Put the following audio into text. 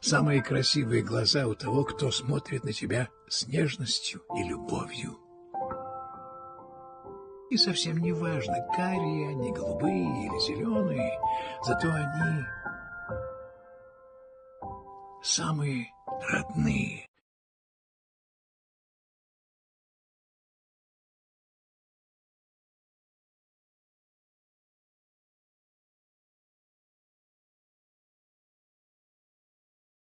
Самые красивые глаза у того, кто смотрит на тебя с нежностью и любовью. И совсем не важно, карие они, голубые или зеленые, зато они самые родные.